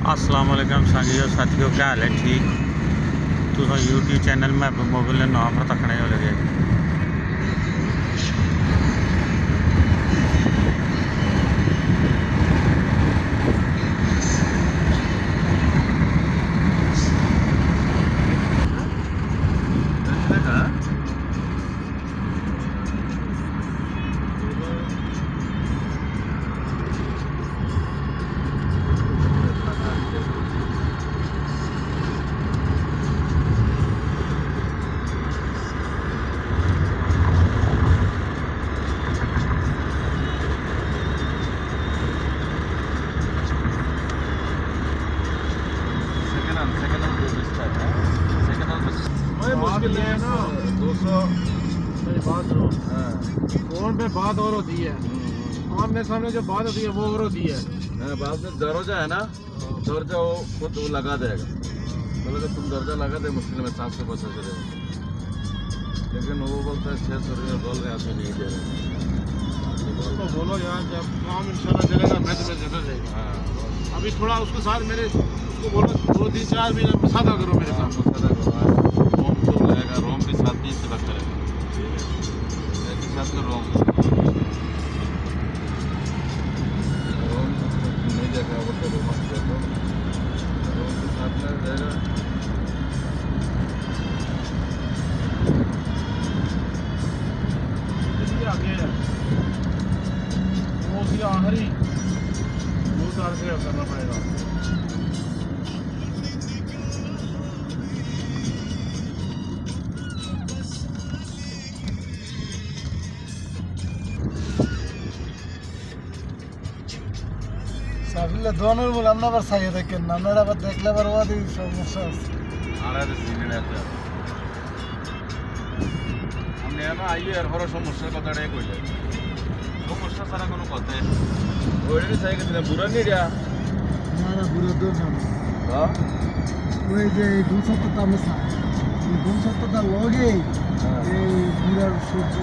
अस्सलाम वालेकुम साथियों, क्या हाल है? ठीक तुम यूट्यूब चैनल में मोबाइल नवा पर तकने हो लगे। मुश्किल है ना 200। मेरी बात सुनो। फोन पे बात और होती है, आमने सामने जो बात होती है वो और होती है। बाद में दर्जा है ना, दर्जा वो खुद वो लगा देगा। बोले तो तुम दर्जा लगा दे, मुश्किल में 700 पैसे दे देगा, लेकिन वो बोलता है 600 रुपये बोल रहे आपसे नहीं दे रहे। उसको बोलो यार, जब काम इंशाल्लाह चलेगा मैं तुम्हें देता जाएगा। अभी थोड़ा उसके साथ मेरे उसको बोलो 2-3-4 महीने मुसादा करो मेरे साथ। मुसादा करो, रोम तो लगेगा, रोम भी साथ नहीं सिलेक्ट करेगा, एक ही साथ का रोम नहीं देखा वो तो रोम देखो, रोम के साथ में जाएगा। आगे है वो उसकी आखिरी 2 साल से करना पड़ेगा। সাফিলে দোনের বলে আমরা আবার চাইয়ে দেখেন না, আমরা আবার দেখলে আবার ওদের সমস্যা আছে। আড়াই সিজন আছে আপনি এমন আইলে এর পরে সমস্যার কথাটাই কইলে, সমস্যা ছাড়া কোনো কথাই ওইটাই চাই গেছি না বুড়া নিয়ে না না বুড়ো দোর না, হ্যাঁ ওই যে গুণসত্তরটা আমি চাই, এই গুণসত্তরটা লগে এই বুড়ার সবজি